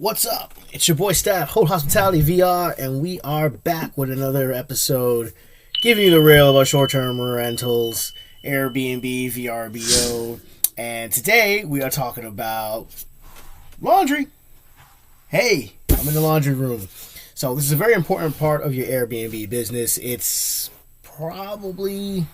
What's up? It's your boy Staff, Hold Hospitality VR, and we are back with another episode giving you the real about short-term rentals, Airbnb, VRBO, and today we are talking about laundry. Hey, I'm in the laundry room. So this is a very important part of your Airbnb business. It's probably...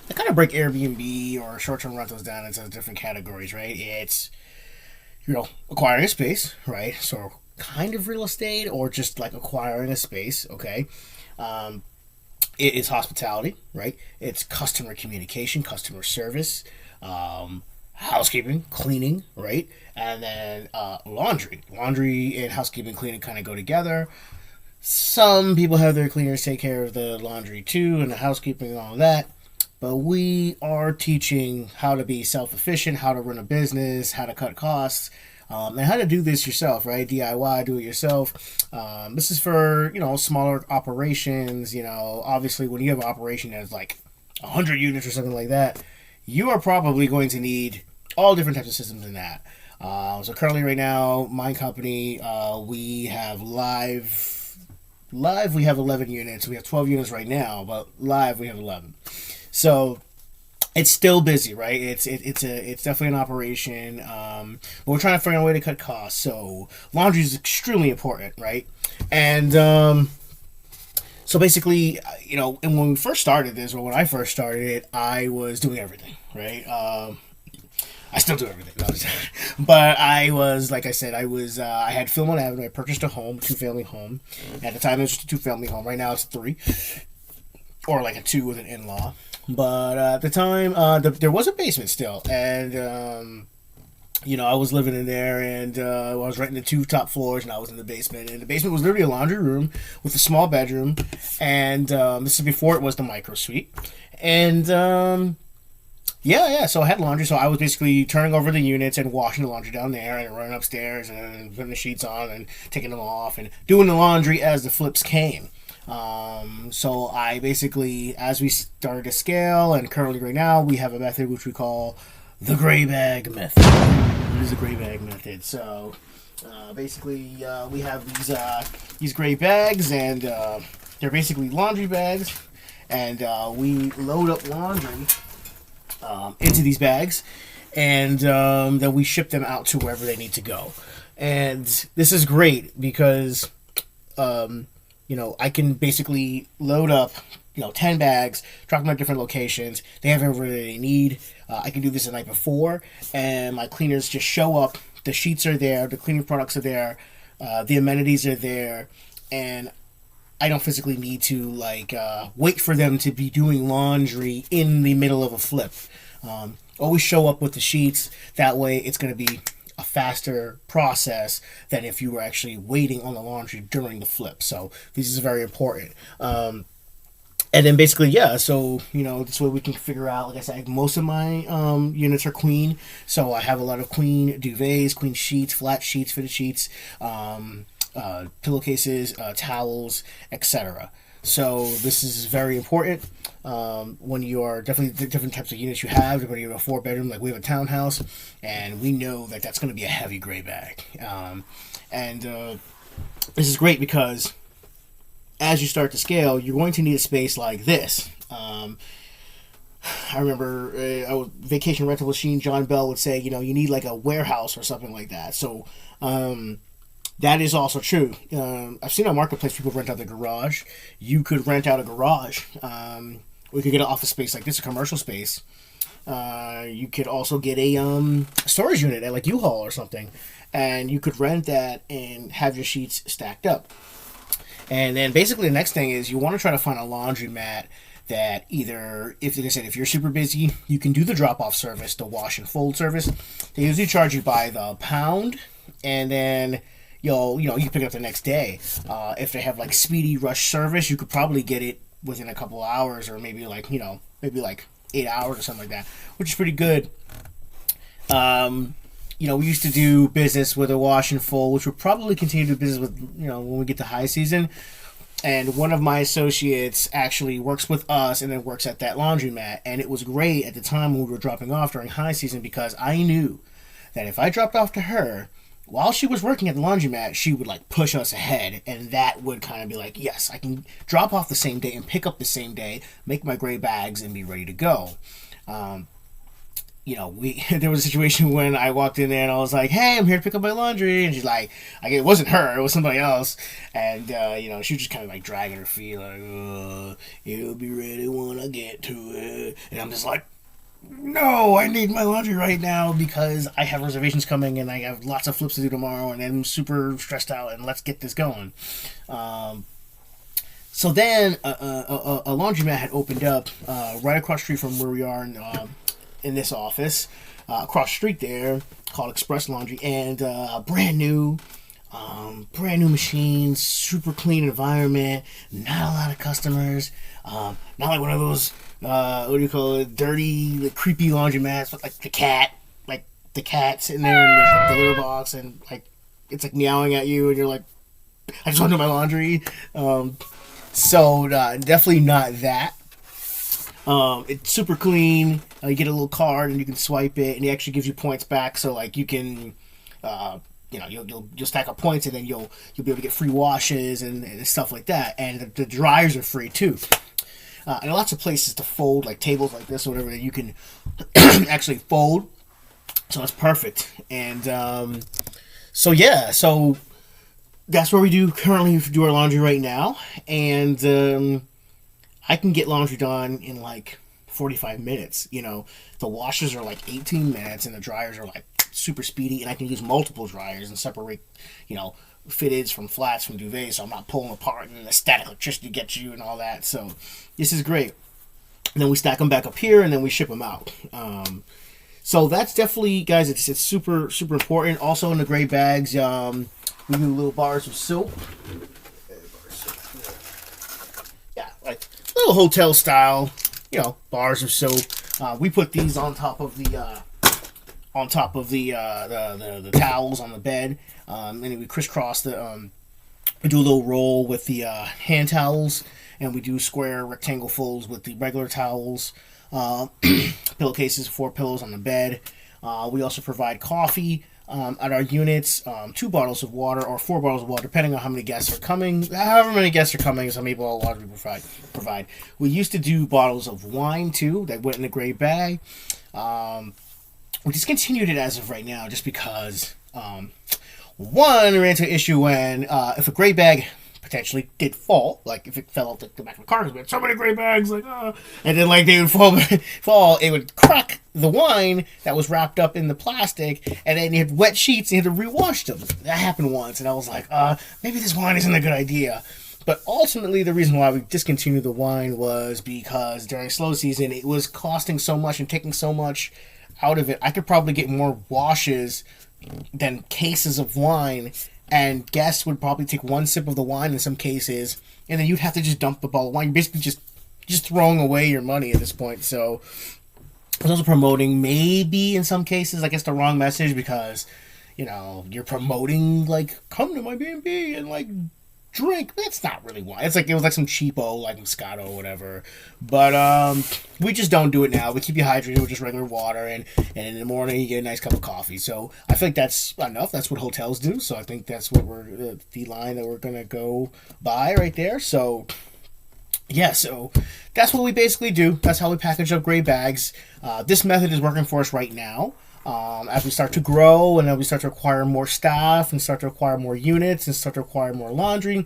I kind of break Airbnb or short-term rentals down into different categories, right? It's acquiring a space, right? So kind of real estate or just like acquiring a space, okay? It is hospitality, right? It's customer communication, customer service, housekeeping, cleaning, right? And then laundry. Laundry and housekeeping, cleaning kind of go together. Some people have their cleaners take care of the laundry too and the housekeeping and all that. But we are teaching how to be self-efficient, how to run a business, how to cut costs, and how to do this yourself, right? DIY, do it yourself. This is for, smaller operations. Obviously when you have an operation that's like 100 units or something like that, you are probably going to need all different types of systems in that. So currently right now, my company, we have live, we have 11 units. We have 12 units right now, but live we have 11. So it's still busy, right? It's definitely an operation. But we're trying to figure out a way to cut costs. So laundry is extremely important, right? And so basically, and when we first started this, or when I first started it, I was doing everything, right? I still do everything, but I was, like I said, I had Philmont Avenue. I purchased a home, 2-family home. At the time, it was just a 2-family home. Right now, it's 3, or like a 2 with an in-law. But at the time, there was a basement still, and I was living in there, and I was renting the 2 top floors, and I was in the basement, and the basement was literally a laundry room with a small bedroom, and this is before it was the micro suite, and so I had laundry, so I was basically turning over the units and washing the laundry down there, and running upstairs, and putting the sheets on, and taking them off, and doing the laundry as the flips came. So I basically, as we started to scale, and currently right now, we have a method which we call the gray bag method. It is a gray bag method. So, basically, we have these gray bags, and, they're basically laundry bags, and, we load up laundry, into these bags, and, then we ship them out to wherever they need to go. And this is great because, I can basically load up, 10 bags, drop them at different locations. They have everything they need. I can do this the night before, and my cleaners just show up. The sheets are there, the cleaning products are there, the amenities are there, and I don't physically need to wait for them to be doing laundry in the middle of a flip. Always show up with the sheets. That way, it's going to be a faster process than if you were actually waiting on the laundry during the flip. So this is very important. And then basically, so, this way we can figure out, like I said, most of my units are queen. So I have a lot of queen duvets, queen sheets, flat sheets, fitted sheets, pillowcases, towels, etc. So this is very important when you are definitely the different types of units you have. When you have a 4-bedroom, like we have a townhouse, and we know that that's going to be a heavy gray bag. This is great because as you start to scale, you're going to need a space like this. I remember Vacation Rental Machine, John Bell would say, you need like a warehouse or something like that. So that is also true. I've seen on Marketplace people rent out their garage. You could rent out a garage. We could get an office space like this, a commercial space. You could also get a storage unit at like U-Haul or something. And you could rent that and have your sheets stacked up. And then basically the next thing is you want to try to find a laundromat that either, like I said, if you're super busy, you can do the drop-off service, the wash and fold service. They usually charge you by the pound, and then you can pick it up the next day. If they have like speedy rush service, you could probably get it within a couple hours, or maybe like 8 hours or something like that, which is pretty good. We used to do business with a wash and fold, which we'll probably continue to do business with, when we get to high season. And one of my associates actually works with us and then works at that laundromat. And it was great at the time when we were dropping off during high season because I knew that if I dropped off to her, while she was working at the laundromat, she would like push us ahead, and that would kind of be like, yes, I can drop off the same day and pick up the same day, make my gray bags, and be ready to go. Um, we there was a situation when I walked in there and I was like, "Hey, I'm here to pick up my laundry," and she's like it wasn't her, it was somebody else, and she was just kind of like dragging her feet, like, "It'll be ready when I get to it," and I'm just like, "No, I need my laundry right now because I have reservations coming and I have lots of flips to do tomorrow, and I'm super stressed out, and let's get this going." Um, so then a laundromat had opened up right across the street from where we are in this office, across the street there, called Express Laundry, and brand new machines, super clean environment, not a lot of customers, not like one of those what do you call it, dirty, like, creepy laundromats with like the cat sitting there in the litter box, and like it's like meowing at you, and you're like, I just want to do my laundry. So definitely not that. It's super clean. You get a little card and you can swipe it, and it actually gives you points back. So like you can, you'll stack up points, and then you'll be able to get free washes and stuff like that. And the dryers are free too. And lots of places to fold, like tables like this or whatever, that you can actually fold. So that's perfect. And so that's where we currently do our laundry right now. And I can get laundry done in like 45 minutes. The washers are like 18 minutes, and the dryers are like super speedy, and I can use multiple dryers and separate, fitteds from flats from duvets, so I'm not pulling apart and the static electricity gets you and all that. So this is great. And then we stack them back up here, and then we ship them out. So that's definitely, guys, it's super, super important. Also in the gray bags, we do little bars of soap. Yeah, like little hotel style, bars of soap. We put these on top of the the towels on the bed, and then we crisscross we do a little roll with the hand towels, and we do square rectangle folds with the regular towels. Pillowcases, 4 pillows on the bed. We also provide coffee at our units, 2 bottles of water or 4 bottles of water, depending on how many guests are coming. However many guests are coming, some people, a lot of people provide. We used to do bottles of wine too that went in a gray bag. We discontinued it as of right now, just because one, we ran into an issue when if a gray bag potentially did fall, like if it fell out the back of the car, because we had so many gray bags, like, and then like they would fall, it would crack the wine that was wrapped up in the plastic, and then you had wet sheets and you had to rewash them. That happened once, and I was like, maybe this wine isn't a good idea. But ultimately, the reason why we discontinued the wine was because during slow season, it was costing so much and taking so much out of it. I could probably get more washes than cases of wine, and guests would probably take 1 sip of the wine in some cases, and then you'd have to just dump the bottle of wine. You're basically just throwing away your money at this point. So I was also promoting, maybe in some cases, I guess, the wrong message, because you're promoting like, come to my B&B and like drink. That's not really wine. It was like some cheapo like Moscato or whatever. But we just don't do it now. We keep you hydrated with just regular water, and in the morning you get a nice cup of coffee. So I feel like that's enough. That's what hotels do. So I think that's what the line that we're gonna go by right there. So yeah, so that's what we basically do. That's how we package up gray bags. This method is working for us right now. As we start to grow, and then we start to acquire more staff, and start to acquire more units, and start to acquire more laundry,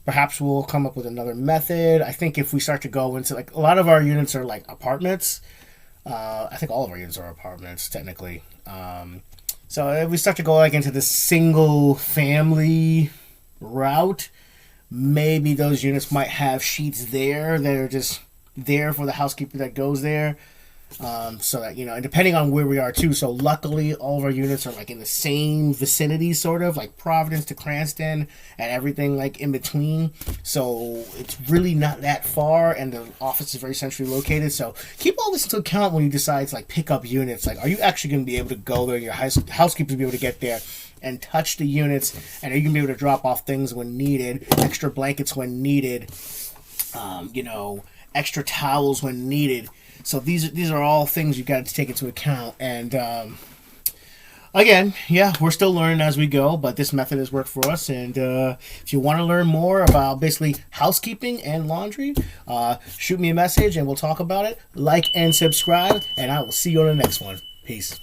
perhaps we'll come up with another method. I think if we start to go into, like, a lot of our units are like apartments. I think all of our units are apartments, technically. So if we start to go like into the single family route, maybe those units might have sheets there that are just there for the housekeeper that goes there. So that, and depending on where we are too. So luckily, all of our units are like in the same vicinity, sort of like Providence to Cranston, and everything like in between. So it's really not that far, and the office is very centrally located. So keep all this into account when you decide to like pick up units. Like, are you actually going to be able to go there? Your housekeepers be able to get there and touch the units, and are you going to be able to drop off things when needed, extra blankets when needed, extra towels when needed. So these are all things you got to take into account. And Again, yeah, we're still learning as we go, but this method has worked for us. And if you want to learn more about basically housekeeping and laundry, shoot me a message and we'll talk about it. Like and subscribe, and I will see you on the next one. Peace.